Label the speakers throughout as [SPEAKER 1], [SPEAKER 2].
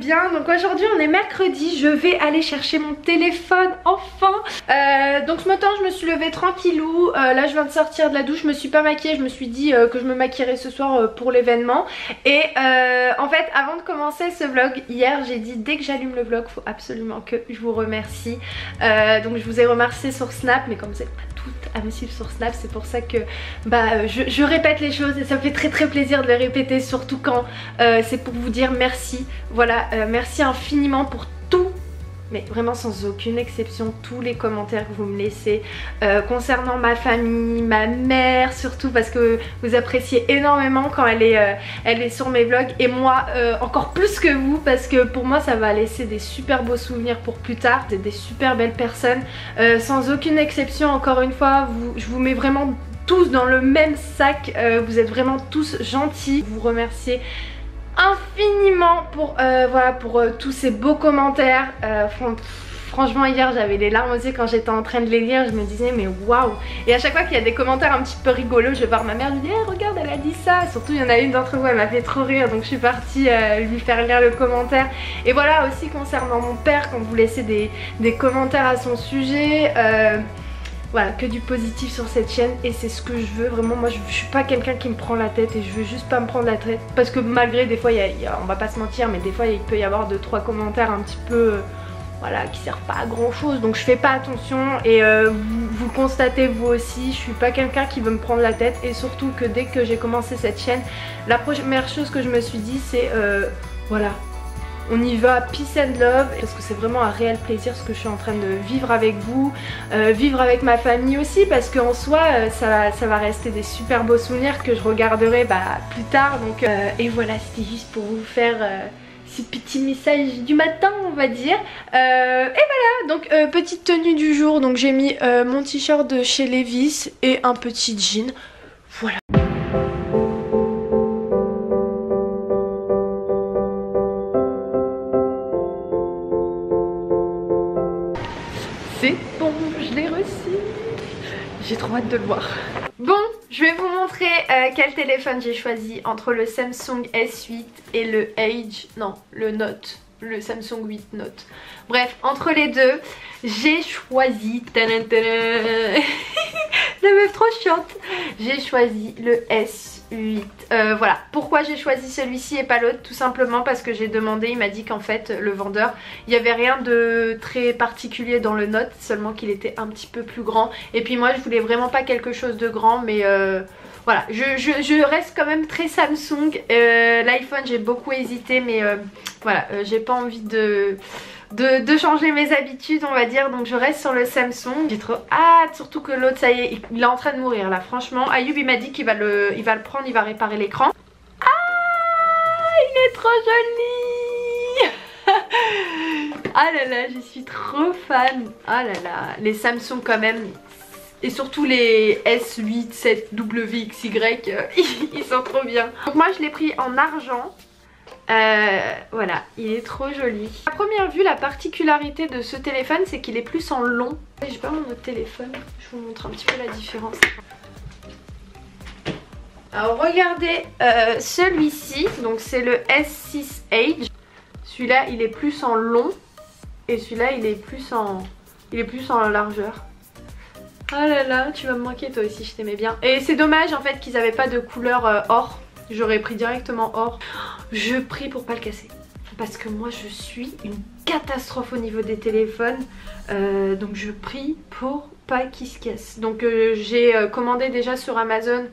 [SPEAKER 1] bien. Donc aujourd'hui on est mercredi, je vais aller chercher mon téléphone enfin. Donc ce matin je me suis levée tranquillou, là je viens de sortir de la douche, je me suis pas maquillée, je me suis dit que je me maquillerais ce soir pour l'événement. Et en fait avant de commencer ce vlog, hier j'ai dit dès que j'allume le vlog faut absolument que je vous remercie. Donc je vous ai remercié sur Snap, mais comme vous êtes pas toutes à me suivre sur Snap, c'est pour ça que je répète les choses et ça me fait très plaisir de les répéter, surtout quand c'est pour vous dire merci. Voilà, merci infiniment pour tout, mais vraiment sans aucune exception, tous les commentaires que vous me laissez concernant ma famille, ma mère surtout, parce que vous appréciez énormément quand elle est sur mes vlogs, et moi encore plus que vous, parce que pour moi ça va laisser des super beaux souvenirs pour plus tard, des super belles personnes, sans aucune exception. Encore une fois, je vous mets vraiment tous dans le même sac, vous êtes vraiment tous gentils, vous remerciez infiniment pour, voilà, pour tous ces beaux commentaires. Franchement hier j'avais les larmes aux yeux quand j'étais en train de les lire, je me disais mais waouh. Et à chaque fois qu'il y a des commentaires un petit peu rigolos, je vais voir ma mère, je lui dis hey, regarde elle a dit ça. Surtout il y en a une d'entre vous, elle m'a fait trop rire, donc je suis partie lui faire lire le commentaire. Et voilà, aussi concernant mon père, quand vous laissez des commentaires à son sujet, voilà, que du positif sur cette chaîne, et c'est ce que je veux vraiment. Moi je suis pas quelqu'un qui me prend la tête, et je veux juste pas me prendre la tête, parce que malgré des fois on va pas se mentir, mais des fois il peut y avoir 2-3 commentaires un petit peu voilà, qui servent pas à grand chose, donc je fais pas attention. Et vous le constatez vous aussi, je suis pas quelqu'un qui veut me prendre la tête, et surtout que dès que j'ai commencé cette chaîne, la première chose que je me suis dit c'est voilà, on y va, peace and love, parce que c'est vraiment un réel plaisir ce que je suis en train de vivre avec vous, vivre avec ma famille aussi, parce qu'en soi ça va rester des super beaux souvenirs que je regarderai plus tard. Donc et voilà, c'était juste pour vous faire ce petit message du matin on va dire. Et voilà, donc petite tenue du jour, donc j'ai mis mon t-shirt de chez Levi's et un petit jean, voilà. C'est bon, je l'ai reçu. J'ai trop hâte de le voir. Bon, je vais vous montrer quel téléphone j'ai choisi entre le Samsung S8 et le Edge, non, le Note, le Samsung 8 Note. Bref, entre les deux, j'ai choisi, tadam, tadam, la meuf trop chiante, j'ai choisi le S8. Voilà, pourquoi j'ai choisi celui-ci et pas l'autre? Tout simplement parce que j'ai demandé, il m'a dit qu'en fait le vendeur, il n'y avait rien de très particulier dans le Note, seulement qu'il était un petit peu plus grand, et puis moi je voulais vraiment pas quelque chose de grand, mais voilà, je reste quand même très Samsung. L'iPhone j'ai beaucoup hésité, mais voilà, j'ai pas envie de changer mes habitudes on va dire, donc je reste sur le Samsung. J'ai trop hâte, surtout que l'autre ça y est, il est en train de mourir là, franchement. Ayoub il m'a dit qu'il va le prendre, il va réparer l'écran. Ah, il est trop joli. Ah là là, je suis trop fan. Ah là là, les Samsung quand même, et surtout les S8, 7, WXY, ils sont trop bien. Donc moi je l'ai pris en argent. Voilà, il est trop joli. À première vue, la particularité de ce téléphone, c'est qu'il est plus en long. J'ai pas mon autre téléphone, je vous montre un petit peu la différence. Alors regardez celui-ci, donc c'est le S6 Edge. Celui-là il est plus en long, et celui-là il est plus en largeur. Ah là là, tu vas me manquer toi aussi, je t'aimais bien. Et c'est dommage en fait qu'ils avaient pas de couleur or. J'aurais pris directement or. Je prie pour pas le casser, parce que moi je suis une catastrophe au niveau des téléphones, donc je prie pour pas qu'il se casse. Donc j'ai commandé déjà sur Amazon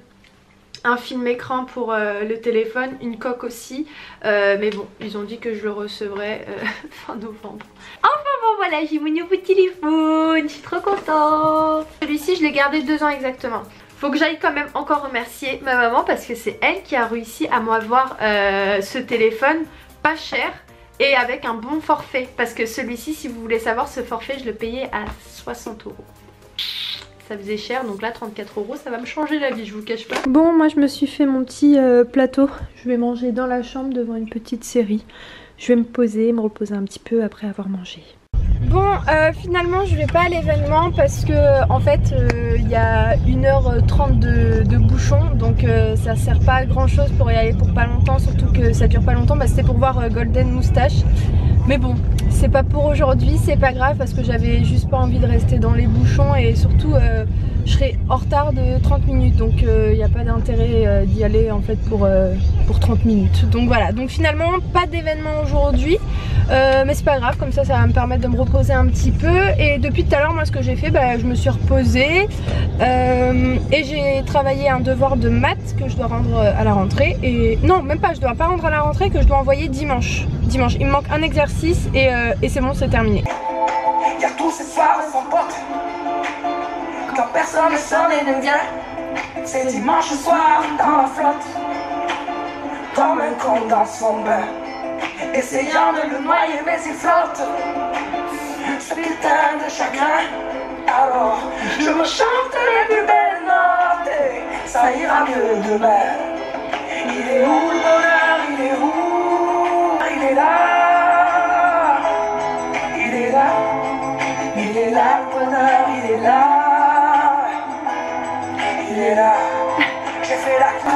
[SPEAKER 1] un film écran pour le téléphone, une coque aussi, mais bon, ils ont dit que je le recevrai fin novembre. Enfin bon voilà, j'ai mon nouveau téléphone, je suis trop contente. Celui-ci je l'ai gardé 2 ans exactement. Faut que j'aille quand même encore remercier ma maman, parce que c'est elle qui a réussi à m'avoir ce téléphone pas cher et avec un bon forfait. Parce que celui-ci, si vous voulez savoir, ce forfait je le payais à 60 €. Ça faisait cher, donc là 34 €, ça va me changer la vie, je vous cache pas. Bon, moi je me suis fait mon petit plateau. Je vais manger dans la chambre devant une petite série. Je vais me poser, me reposer un petit peu après avoir mangé. Bon, finalement je vais pas à l'événement parce que en fait il y a 1h30 de bouchon, donc ça sert pas à grand chose pour y aller pour pas longtemps, surtout que ça dure pas longtemps. Bah, c'était pour voir Golden Moustache, mais bon, c'est pas pour aujourd'hui, c'est pas grave parce que j'avais juste pas envie de rester dans les bouchons et surtout je serai en retard de 30 minutes, donc il n'y a pas d'intérêt d'y aller en fait pour 30 minutes. Donc voilà, donc finalement pas d'événement aujourd'hui, mais c'est pas grave, comme ça va me permettre de me reposer un petit peu. Et depuis tout à l'heure, moi ce que j'ai fait, bah, je me suis reposée et j'ai travaillé un devoir de maths que je dois rendre à la rentrée. Et non, même pas, je dois pas rendre à la rentrée, que je dois envoyer dimanche. Dimanche, il me manque un exercice et c'est bon, c'est terminé.
[SPEAKER 2] Il y a tous ces soirs sans pote, quand personne ne s'en est de bien. C'est dimanche soir dans la flotte, comme un con dans son bain, essayant de le noyer mais il flotte. Ce putain de chagrin. Alors je me chante les plus belles notes et ça ira mieux demain. Il est où le bonheur? Il est où? Il est là. Il est là. Il est là le bonheur. Il est là. Il est là. J'ai fait la cour.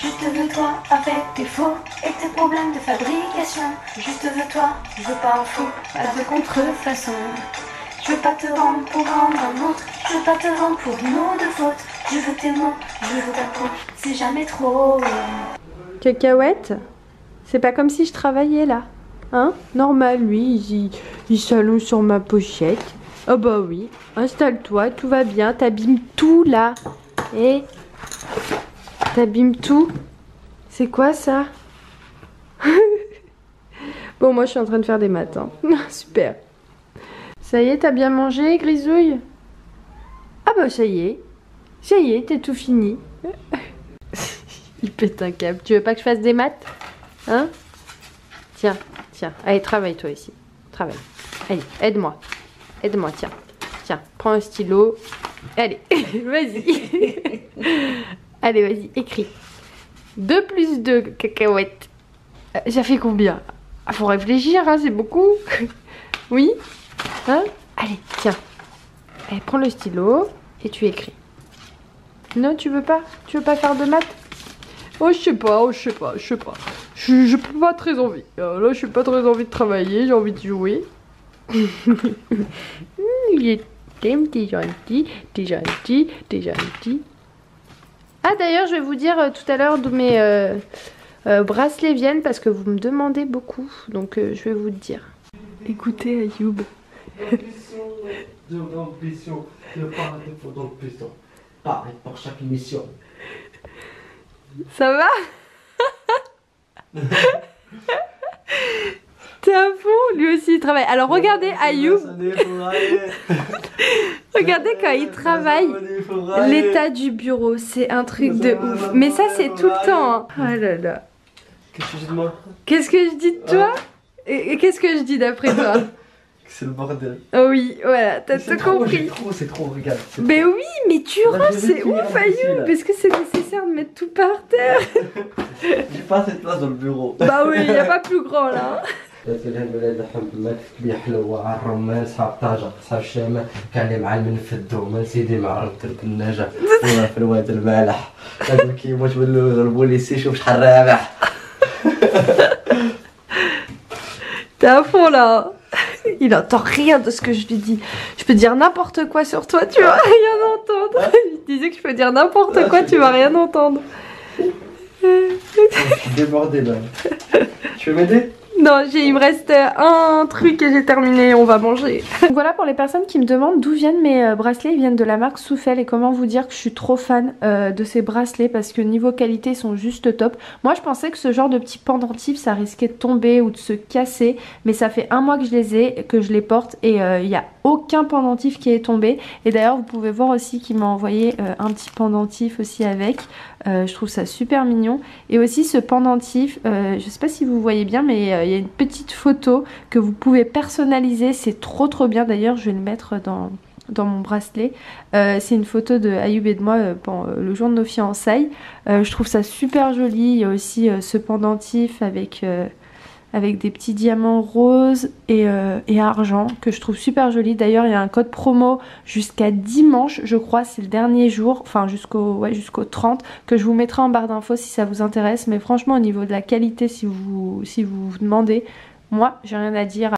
[SPEAKER 3] Je te veux toi avec tes faux et tes problèmes de fabrication. Je te veux toi, je veux pas en fou, pas de contrefaçon. Je veux pas te rendre pour rendre un autre, je veux pas te rendre pour une autre faute. Je veux tes mots, je veux ta peau, c'est jamais trop.
[SPEAKER 1] Cacahuète, c'est pas comme si je travaillais là, hein? Normal, lui, il s'allonge sur ma pochette. Oh bah oui, installe-toi, tout va bien, t'abîmes tout là. Et t'abîmes tout. C'est quoi ça? Bon, moi je suis en train de faire des maths, hein. Super. Ça y est, t'as bien mangé, Grisouille? Ah bah ça y est, t'es tout fini. Il pète un câble. Tu veux pas que je fasse des maths? Hein? Tiens, allez, travaille toi ici. Travaille. Allez, aide-moi. Aide-moi, tiens. Tiens, prends un stylo. Allez, vas-y. Allez, vas-y, écris. 2 plus 2, cacahuètes. Ça fait combien? Ah, faut réfléchir, hein, c'est beaucoup. Oui? Hein? Allez, tiens. Allez, prends le stylo et tu écris. Non, tu veux pas? Tu veux pas faire de maths? Oh, je sais pas. Je peux pas très envie. Là, je suis pas très envie de travailler, j'ai envie de jouer. T'es gentil. Ah, d'ailleurs, je vais vous dire tout à l'heure d'où mes bracelets viennent parce que vous me demandez beaucoup. Donc, je vais vous le dire. Écoutez, Ayoub.
[SPEAKER 4] D'ambition, de pas défaut d'ambition. Pareil pour chaque émission.
[SPEAKER 1] Ça va? T'es à fond? Lui aussi il travaille. Alors regardez Ayoub. Regardez quand il travaille. L'état du bureau, c'est un truc de ouf. Mais ça c'est tout le temps, hein. Oh là là.
[SPEAKER 4] Qu'est-ce que je dis de moi?
[SPEAKER 1] Qu'est-ce que je dis de toi? Et qu'est-ce que je dis d'après toi?
[SPEAKER 4] C'est le bordel.
[SPEAKER 1] Oh oui, voilà, t'as tout compris.
[SPEAKER 4] C'est trop, regarde.
[SPEAKER 1] Mais oui, mais tu ranges, c'est ouf Ayoub. Est-ce que c'est nécessaire de mettre tout par terre?
[SPEAKER 4] J'ai pas assez de place dans le bureau.
[SPEAKER 1] Bah oui, y a pas plus grand là.
[SPEAKER 4] الولاد محمد كبير حلوة على الرمان صحاب طاجة صحاب الشام كان اللي معلمين في الدومان سيدي معرض ترك النجا في الواد المالح هذا كيما تولوا يضربوا لي سي شوف شحال رابح.
[SPEAKER 1] T'es à fond là. Il entend rien de ce que je lui dis. Je peux dire n'importe quoi sur toi, tu vas rien entendre. Je disais que je peux dire n'importe quoi, tu vas rien entendre.
[SPEAKER 4] Je suis débordé là. Tu veux m'aider?
[SPEAKER 1] Non, il me reste un truc et j'ai terminé, on va manger. Donc voilà, pour les personnes qui me demandent d'où viennent mes bracelets, ils viennent de la marque Soufel. Et comment vous dire que je suis trop fan de ces bracelets parce que niveau qualité ils sont juste top. Moi je pensais que ce genre de petits pendentifs ça risquait de tomber ou de se casser, mais ça fait 1 mois que je les ai, que je les porte et il n'y a aucun pendentif qui est tombé. Et d'ailleurs vous pouvez voir aussi qu'il m'a envoyé un petit pendentif aussi avec. Je trouve ça super mignon. Et aussi ce pendentif, je sais pas si vous voyez bien, mais il y a une petite photo que vous pouvez personnaliser. C'est trop bien. D'ailleurs je vais le mettre dans mon bracelet. C'est une photo de Ayoub et de moi le jour de nos fiançailles. Je trouve ça super joli. Il y a aussi ce pendentif avec avec des petits diamants roses et argent que je trouve super joli. D'ailleurs il y a un code promo jusqu'à dimanche je crois, c'est le dernier jour, enfin jusqu'au 30, que je vous mettrai en barre d'infos si ça vous intéresse. Mais franchement au niveau de la qualité, si vous demandez, moi j'ai rien à dire.